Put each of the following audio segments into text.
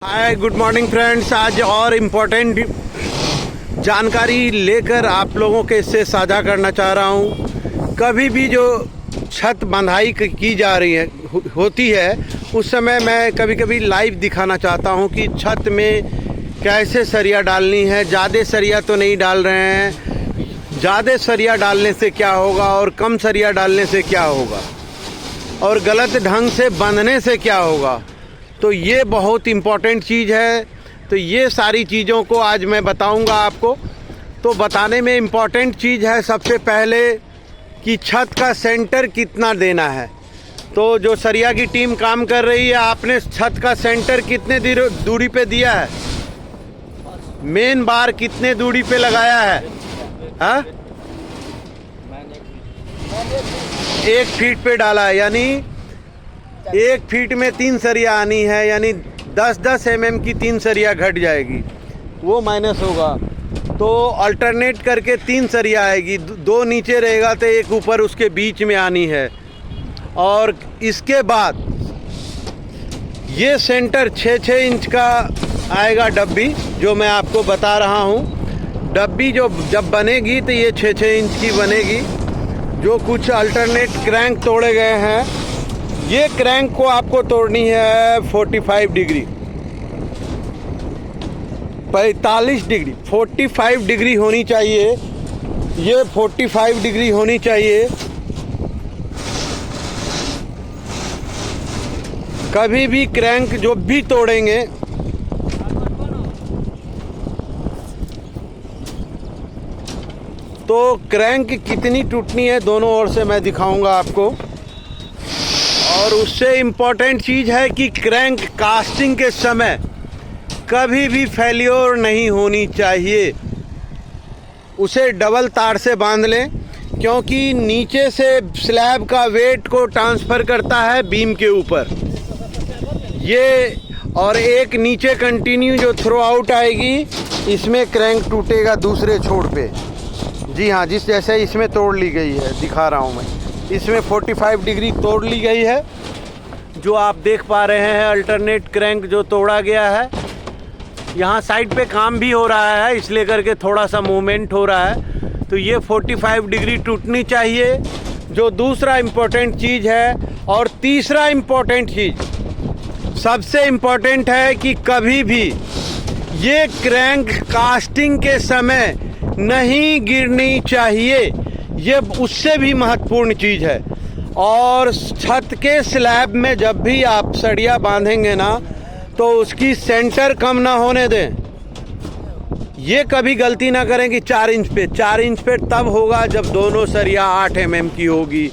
Hi good morning friends. आज और important जानकारी लेकर आप लोगों के से साझा करना चाह रहा हूँ। कभी भी जो छत बंधाई की जा रही है होती है उस समय मैं कभी कभी लाइव दिखाना चाहता हूँ कि छत में कैसे सरिया डालनी है। ज़्यादा सरिया तो नहीं डाल रहे हैं, ज़्यादा सरिया डालने से क्या होगा और कम सरिया डालने से क्या होगा और गलत ढंग से बांधने से क्या होगा। तो ये बहुत इम्पॉर्टेंट चीज़ है। तो ये सारी चीज़ों को आज मैं बताऊंगा आपको। तो बताने में इम्पॉर्टेंट चीज़ है सबसे पहले कि छत का सेंटर कितना देना है। तो जो सरिया की टीम काम कर रही है, आपने छत का सेंटर कितने दूरी पे दिया है, मेन बार कितने दूरी पे लगाया है? हाँ, 1 फीट पे डाला है, यानी 1 फीट में 3 सरिया आनी है, यानी 10-10 mm की 3 सरिया घट जाएगी, वो माइनस होगा। तो अल्टरनेट करके 3 सरिया आएगी, 2 नीचे रहेगा तो 1 ऊपर उसके बीच में आनी है। और इसके बाद ये सेंटर 6-6 इंच का आएगा डब्बी, जो मैं आपको बता रहा हूँ। डब्बी जो जब बनेगी तो ये 6-6 इंच की बनेगी। जो कुछ अल्टरनेट क्रैंक तोड़े गए हैं, ये क्रैंक को आपको तोड़नी है 45 डिग्री, 45 डिग्री, 45 डिग्री होनी चाहिए। ये 45 डिग्री होनी चाहिए। कभी भी क्रैंक जो भी तोड़ेंगे तो क्रैंक कितनी टूटनी है दोनों ओर से मैं दिखाऊंगा आपको। और उससे इम्पॉर्टेंट चीज़ है कि क्रैंक कास्टिंग के समय कभी भी फेल्योर नहीं होनी चाहिए। उसे डबल तार से बांध लें, क्योंकि नीचे से स्लैब का वेट को ट्रांसफ़र करता है बीम के ऊपर ये, और एक नीचे कंटिन्यू जो थ्रो आउट आएगी, इसमें क्रैंक टूटेगा दूसरे छोर पे। जी हाँ, जिस जैसे इसमें तोड़ ली गई है, दिखा रहा हूँ मैं, इसमें 45 डिग्री तोड़ ली गई है। जो आप देख पा रहे हैं अल्टरनेट क्रैंक जो तोड़ा गया है, यहाँ साइड पे काम भी हो रहा है, इसलिए करके थोड़ा सा मूवमेंट हो रहा है। तो ये 45 डिग्री टूटनी चाहिए, जो दूसरा इम्पोर्टेंट चीज़ है। और तीसरा इम्पोर्टेंट चीज़ सबसे इम्पोर्टेंट है कि कभी भी ये क्रैंक कास्टिंग के समय नहीं गिरनी चाहिए। ये उससे भी महत्वपूर्ण चीज़ है। और छत के स्लैब में जब भी आप सरिया बांधेंगे ना, तो उसकी सेंटर कम ना होने दें। ये कभी गलती ना करें कि 4 इंच पे, 4 इंच पे तब होगा जब दोनों सरिया 8 mm की होगी।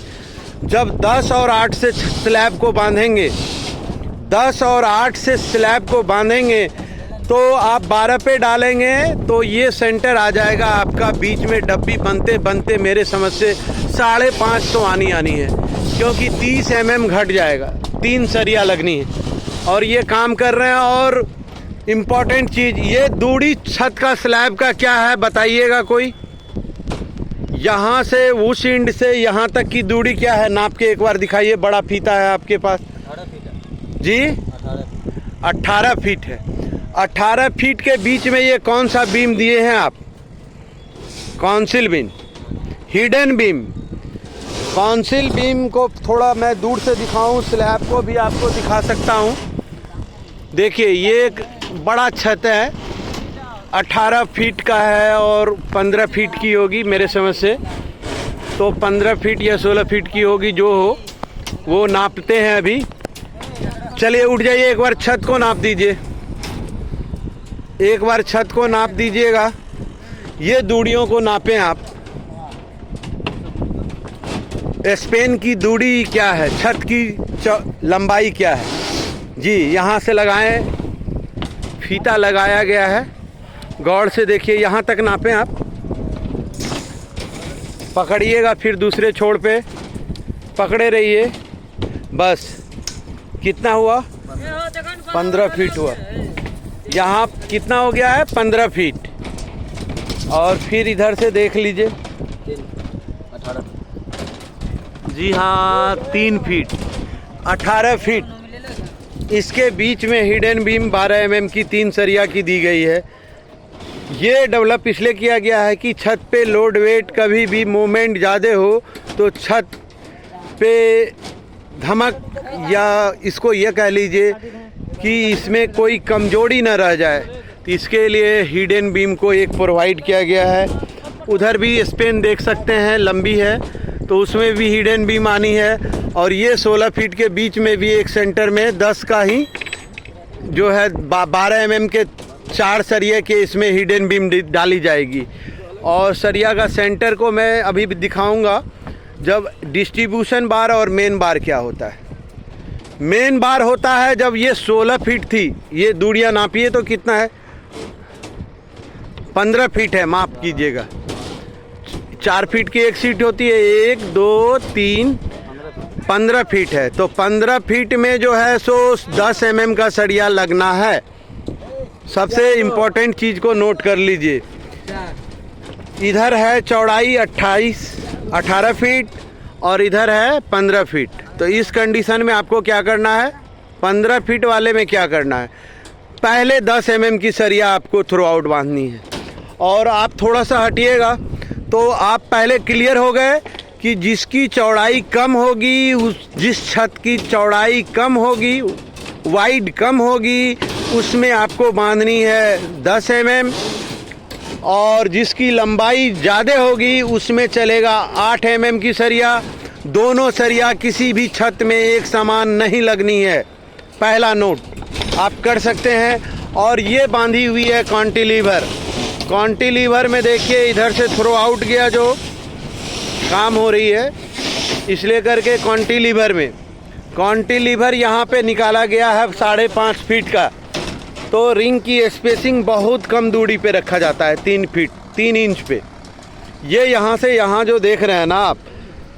जब 10 और 8 से स्लैब को बांधेंगे, 10 और 8 से स्लैब को बांधेंगे, तो आप 12 पे डालेंगे तो ये सेंटर आ जाएगा आपका। बीच में डब्बी बनते बनते मेरे समझ से 5.5 तो आनी है, क्योंकि 30 mm घट जाएगा, 3 सरिया लगनी है। और ये काम कर रहे हैं। और इम्पॉर्टेंट चीज़, ये दूरी छत का स्लैब का क्या है बताइएगा कोई? यहाँ से उस इंड से यहाँ तक की दूरी क्या है, नाप के एक बार दिखाइए। बड़ा फीता है आपके पास? 18 फीट है जी, 18 फीट है। 18 फीट के बीच में ये कौन सा बीम दिए हैं आप? Council beam, hidden beam. Council beam को थोड़ा मैं दूर से दिखाऊं, स्लैब को भी आपको दिखा सकता हूं। देखिए, ये एक बड़ा छत है, 18 फीट का है और 15 फीट की होगी मेरे समझ से। तो 15 फीट या 16 फीट की होगी, जो हो वो नापते हैं अभी। चलिए उठ जाइए, एक बार छत को नाप दीजिए, एक बार छत को नाप दीजिएगा। ये दूरियों को नापें आप। स्पेन की दूरी क्या है, छत की लंबाई क्या है? जी, यहाँ से लगाएं, फीता लगाया गया है, गौर से देखिए, यहाँ तक नापें आप। पकड़िएगा, फिर दूसरे छोर पे पकड़े रहिए। बस कितना हुआ? 15 फीट हुआ। यहाँ कितना हो गया है? 15 फीट। और फिर इधर से देख लीजिए। 18 जी हाँ, 3 फीट, 18 फीट। इसके बीच में हिडन बीम 12 mm की 3 सरिया की दी गई है। ये डेवलप इसलिए किया गया है कि छत पे लोड वेट कभी भी मूवमेंट ज़्यादा हो तो छत पे धमक, या इसको ये कह लीजिए कि इसमें कोई कमजोरी न रह जाए, तो इसके लिए हिडन बीम को एक प्रोवाइड किया गया है। उधर भी स्पेन देख सकते हैं लंबी है, तो उसमें भी हिडन बीम आनी है। और ये 16 फीट के बीच में भी एक सेंटर में 10 का ही जो है 12 mm के 4 सरिये के इसमें हिडन बीम डाली जाएगी। और सरिया का सेंटर को मैं अभी भी दिखाऊंगा जब डिस्ट्रीब्यूशन बार और मेन बार क्या होता है। मेन बार होता है जब ये 16 फीट थी, ये दूरियां नापिए तो कितना है, 15 फीट है, माफ़ कीजिएगा। 4 फीट की एक सीट होती है, 1 2 3 15 फीट है, तो 15 फीट में जो है सो 10 mm का सरिया लगना है। सबसे इम्पोर्टेंट चीज़ को नोट कर लीजिए। इधर है चौड़ाई 18 फीट और इधर है 15 फीट। तो इस कंडीशन में आपको क्या करना है, 15 फीट वाले में क्या करना है, पहले 10 mm की सरिया आपको थ्रू आउट बांधनी है। और आप थोड़ा सा हटिएगा तो आप पहले क्लियर हो गए कि जिसकी चौड़ाई कम होगी, जिस छत की चौड़ाई कम होगी, वाइड कम होगी, उसमें आपको बांधनी है 10 mm, और जिसकी लंबाई ज़्यादा होगी उसमें चलेगा 8 mm की सरिया। दोनों सरिया किसी भी छत में एक समान नहीं लगनी है, पहला नोट आप कर सकते हैं। और ये बांधी हुई है कॉन्टिलीवर। कॉन्टिलीवर में देखिए इधर से थ्रो आउट गया जो काम हो रही है, इसलिए करके कॉन्टिलीवर यहाँ पे निकाला गया है 5.5 फीट का। तो रिंग की स्पेसिंग बहुत कम दूरी पे रखा जाता है, 3 इंच पे। ये यहाँ से यहाँ जो देख रहे हैं ना आप,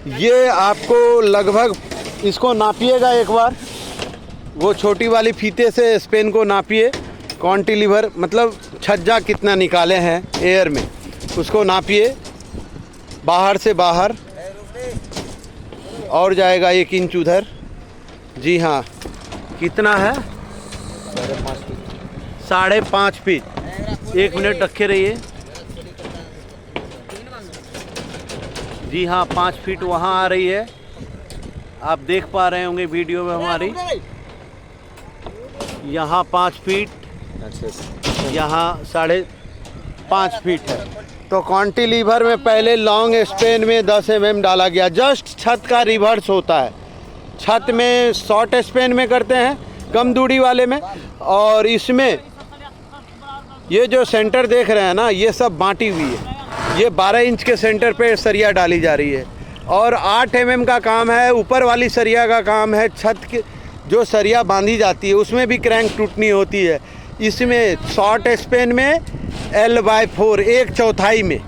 ये आपको लगभग, इसको नापिएगा एक बार, वो छोटी वाली फीते से स्पेन को नापिए। कॉन्टिलीवर मतलब छज्जा कितना निकाले हैं एयर में, उसको नापिए बाहर से बाहर, और जाएगा 1 इंच उधर। जी हाँ, कितना है, 5.5 फीट। 1 मिनट रखे रहिए। जी हाँ, 5 फीट वहाँ आ रही है, आप देख पा रहे होंगे वीडियो में हमारी। यहाँ 5 फीट, यहाँ 5.5 फीट है। तो कॉन्टिलीवर में पहले लॉन्ग स्पेन में 10 mm डाला गया। जस्ट छत का रिवर्स होता है, छत में शॉर्ट स्पेन में करते हैं, कम दूरी वाले में। और इसमें ये जो सेंटर देख रहे हैं ना, ये सब बांटी हुई है। ये 12 इंच के सेंटर पे सरिया डाली जा रही है, और 8 mm का काम है। ऊपर वाली सरिया का काम है, छत के जो सरिया बांधी जाती है उसमें भी क्रैंक टूटनी होती है। इसमें शॉर्ट स्पेन में L/4 1/4 में,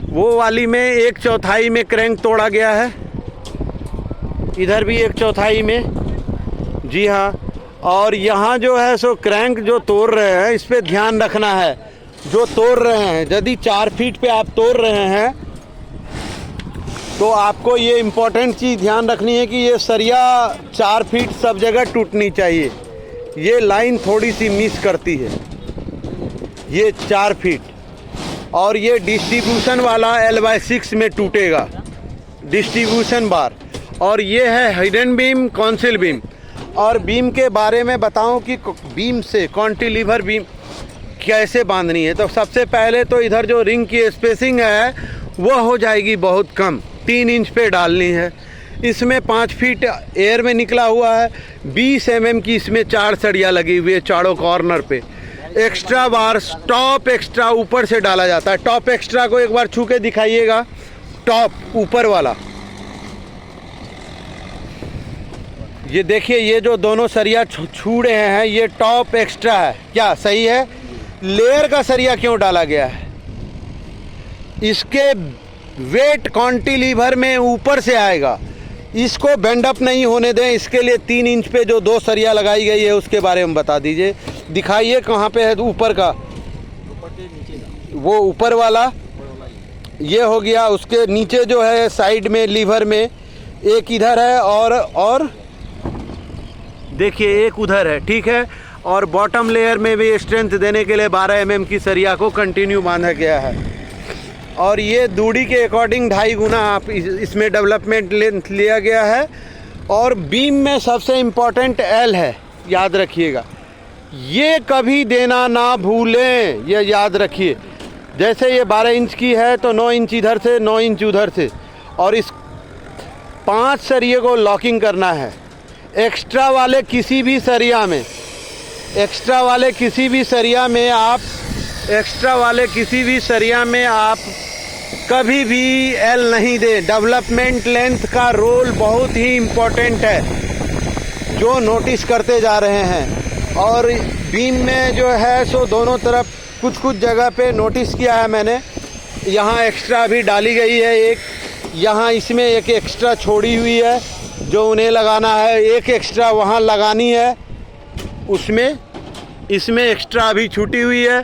वो वाली में 1/4 में क्रैंक तोड़ा गया है, इधर भी 1/4 में। जी हाँ, और यहाँ जो है सो क्रैंक जो तोड़ रहे हैं, इस पे ध्यान रखना है। जो तोड़ रहे हैं, यदि 4 फीट पे आप तोड़ रहे हैं तो आपको ये इम्पोर्टेंट चीज़ ध्यान रखनी है कि ये सरिया 4 फीट सब जगह टूटनी चाहिए। ये लाइन थोड़ी सी मिस करती है, ये 4 फीट। और ये डिस्ट्रीब्यूशन वाला L/6 में टूटेगा, डिस्ट्रीब्यूशन बार। और ये है हिडन बीम, कॉन्सिल बीम। और बीम के बारे में बताऊं कि बीम से कॉन्टिलीवर बीम कैसे बांधनी है। तो सबसे पहले तो इधर जो रिंग की स्पेसिंग है वो हो जाएगी बहुत कम, 3 इंच पे डालनी है। इसमें 5 फीट एयर में निकला हुआ है, 20 mm की इसमें 4 सरिया लगी हुई है चारों कॉर्नर पे। एक्स्ट्रा बार, टॉप एक्स्ट्रा ऊपर से डाला जाता है। टॉप एक्स्ट्रा को एक बार छू के दिखाइएगा, टॉप ऊपर वाला। ये देखिए, ये जो दोनों सरिया छू रहे हैं ये टॉप एक्स्ट्रा है, क्या सही है? लेयर का सरिया क्यों डाला गया है? इसके वेट कॉन्टिलीवर में ऊपर से आएगा, इसको बेंड अप नहीं होने दें। इसके लिए 3 इंच पे जो 2 सरिया लगाई गई है उसके बारे में बता दीजिए, दिखाइए कहाँ पे है ऊपर का, वो ऊपर वाला ये हो गया। उसके नीचे जो है साइड में लीवर में एक इधर है, और देखिए एक उधर है, ठीक है। और बॉटम लेयर में भी स्ट्रेंथ देने के लिए 12 mm की सरिया को कंटिन्यू बांधा गया है। और ये दूरी के अकॉर्डिंग 2.5 गुना आप इसमें डेवलपमेंट लेंथ लिया गया है। और बीम में सबसे इम्पोर्टेंट एल है, याद रखिएगा, ये कभी देना ना भूलें, ये याद रखिए। जैसे ये 12 इंच की है तो 9 इंच इधर से, 9 इंच उधर से, और इस 5 सरिये को लॉकिंग करना है। एक्स्ट्रा वाले किसी भी सरिया में, एक्स्ट्रा वाले किसी भी सरिया में आप, एक्स्ट्रा वाले किसी भी सरिया में आप कभी भी एल नहीं दें। डेवलपमेंट लेंथ का रोल बहुत ही इम्पोर्टेंट है, जो नोटिस करते जा रहे हैं। और बीम में जो है सो दोनों तरफ कुछ कुछ जगह पे नोटिस किया है मैंने, यहाँ एक्स्ट्रा भी डाली गई है एक, यहाँ इसमें एक एक्स्ट्रा छोड़ी हुई है जो उन्हें लगाना है, एक एक्स्ट्रा वहाँ लगानी है उसमें, इसमें एक्स्ट्रा अभी छूटी हुई है,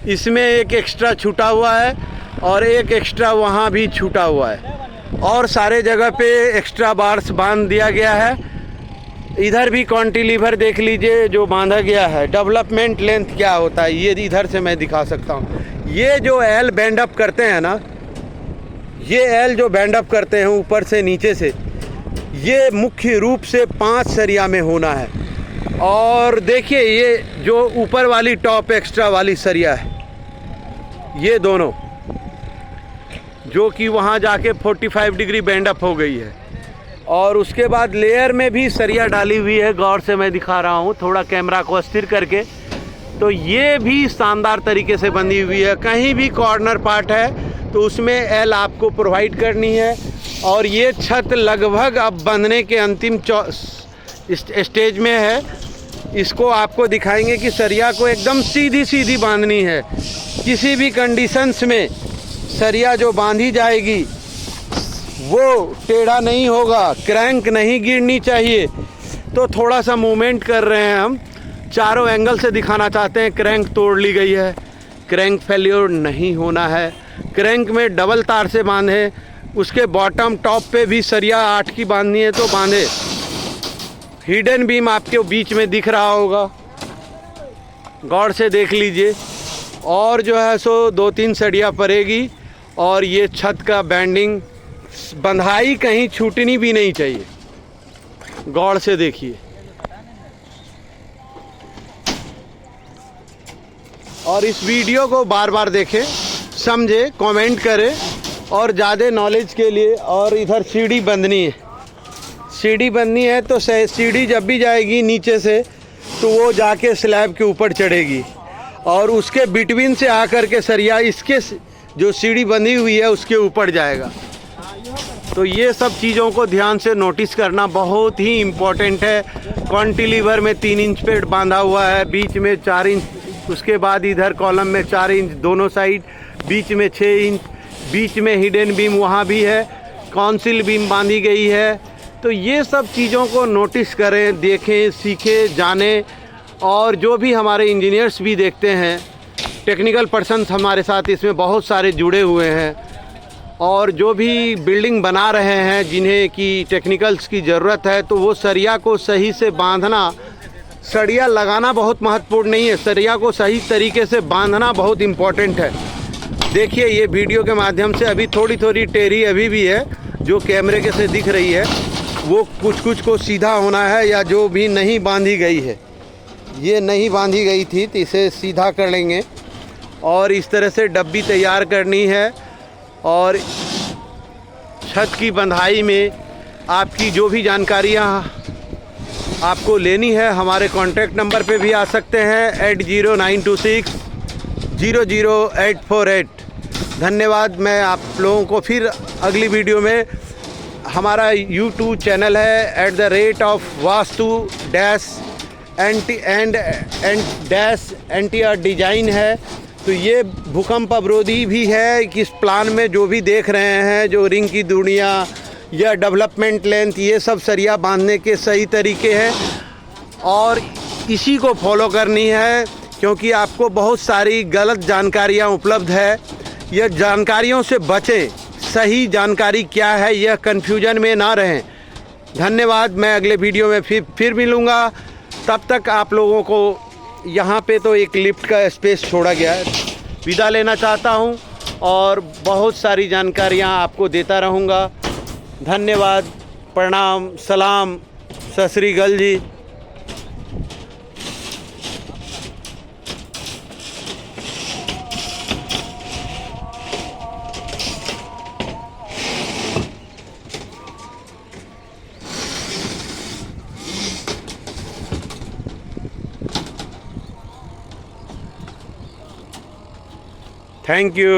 इसमें एक एक्स्ट्रा छूटा हुआ है और एक एक्स्ट्रा वहाँ भी छूटा हुआ है। और सारे जगह पे एक्स्ट्रा बार्स बांध दिया गया है। इधर भी कॉन्टिलीवर देख लीजिए जो बांधा गया है। डेवलपमेंट लेंथ क्या होता है ये इधर से मैं दिखा सकता हूँ। ये जो एल बैंड अप करते हैं ना, ये एल जो बैंड अप करते हैं ऊपर से नीचे से, ये मुख्य रूप से 5 सरिया में होना है। और देखिए ये जो ऊपर वाली टॉप एक्स्ट्रा वाली सरिया है, ये दोनों जो कि वहाँ जाके 45 डिग्री बैंड अप हो गई है। और उसके बाद लेयर में भी सरिया डाली हुई है, गौर से मैं दिखा रहा हूँ थोड़ा कैमरा को स्थिर करके, तो ये भी शानदार तरीके से बंधी हुई है। कहीं भी कॉर्नर पार्ट है तो उसमें एल आपको प्रोवाइड करनी है। और ये छत लगभग अब बनने के अंतिम स्टेज में है। इसको आपको दिखाएंगे कि सरिया को एकदम सीधी सीधी बांधनी है। किसी भी कंडीशंस में सरिया जो बांधी जाएगी वो टेढ़ा नहीं होगा, क्रैंक नहीं गिरनी चाहिए। तो थोड़ा सा मूवमेंट कर रहे हैं हम, चारों एंगल से दिखाना चाहते हैं। क्रैंक तोड़ ली गई है, क्रैंक फेल्योर नहीं होना है। क्रैंक में डबल तार से बांधे, उसके बॉटम टॉप पे भी सरिया 8 की बांधनी है तो बांधे। हिडन बीम आपके बीच में दिख रहा होगा, गौर से देख लीजिए। और जो है सो 2-3 सरिया पड़ेगी। और ये छत का बैंडिंग, बंधाई कहीं छूटनी भी नहीं चाहिए, गौर से देखिए। और इस वीडियो को बार बार देखें, समझे, कमेंट करें। और ज़्यादा नॉलेज के लिए, और इधर सीढ़ी बंधनी है, सीढ़ी बंधनी है तो सीढ़ी जब भी जाएगी नीचे से तो वो जाके स्लैब के ऊपर चढ़ेगी और उसके बिटवीन से आकर के सरिया इसके जो सीढ़ी बंधी हुई है उसके ऊपर जाएगा। तो ये सब चीज़ों को ध्यान से नोटिस करना बहुत ही इम्पोर्टेंट है। कॉन्टिलीवर में 3 इंच पे बांधा हुआ है, बीच में 4 इंच, उसके बाद इधर कॉलम में 4 इंच दोनों साइड, बीच में 6 इंच, बीच में हिडन बीम वहाँ भी है, काउंसिल बीम बांधी गई है। तो ये सब चीज़ों को नोटिस करें, देखें, सीखें, जानें। और जो भी हमारे इंजीनियर्स भी देखते हैं, टेक्निकल पर्सन्स हमारे साथ इसमें बहुत सारे जुड़े हुए हैं। और जो भी बिल्डिंग बना रहे हैं जिन्हें कि टेक्निकल्स की ज़रूरत है, तो वो सरिया को सही से बांधना, सरिया लगाना बहुत महत्वपूर्ण नहीं है, सरिया को सही तरीके से बांधना बहुत इम्पोर्टेंट है। देखिए ये वीडियो के माध्यम से अभी थोड़ी थोड़ी टेढ़ी अभी भी है जो कैमरे के से दिख रही है, वो कुछ कुछ को सीधा होना है, या जो भी नहीं बांधी गई है, ये नहीं बांधी गई थी तो इसे सीधा कर लेंगे। और इस तरह से डब्बी तैयार करनी है। और छत की बंधाई में आपकी जो भी जानकारियाँ आपको लेनी है, हमारे कॉन्टैक्ट नंबर पे भी आ सकते हैं 8092600848। धन्यवाद। मैं आप लोगों को फिर अगली वीडियो में, हमारा YouTube चैनल है @vastu-NTR डिज़ाइन है। तो ये भूकंप अवरोधी भी है कि इस प्लान में जो भी देख रहे हैं, जो रिंग की दूरियाँ या डेवलपमेंट लेंथ, ये सब सरिया बांधने के सही तरीके हैं और इसी को फॉलो करनी है, क्योंकि आपको बहुत सारी गलत जानकारियाँ उपलब्ध है। यह जानकारियों से बचें, सही जानकारी क्या है यह कन्फ्यूजन में ना रहें। धन्यवाद। मैं अगले वीडियो में फिर मिलूँगा। तब तक आप लोगों को यहाँ पे तो एक लिफ्ट का स्पेस छोड़ा गया है, विदा लेना चाहता हूँ और बहुत सारी जानकारियाँ आपको देता रहूँगा। धन्यवाद, प्रणाम, सलाम, सत श्री अकाल जी। Thank you.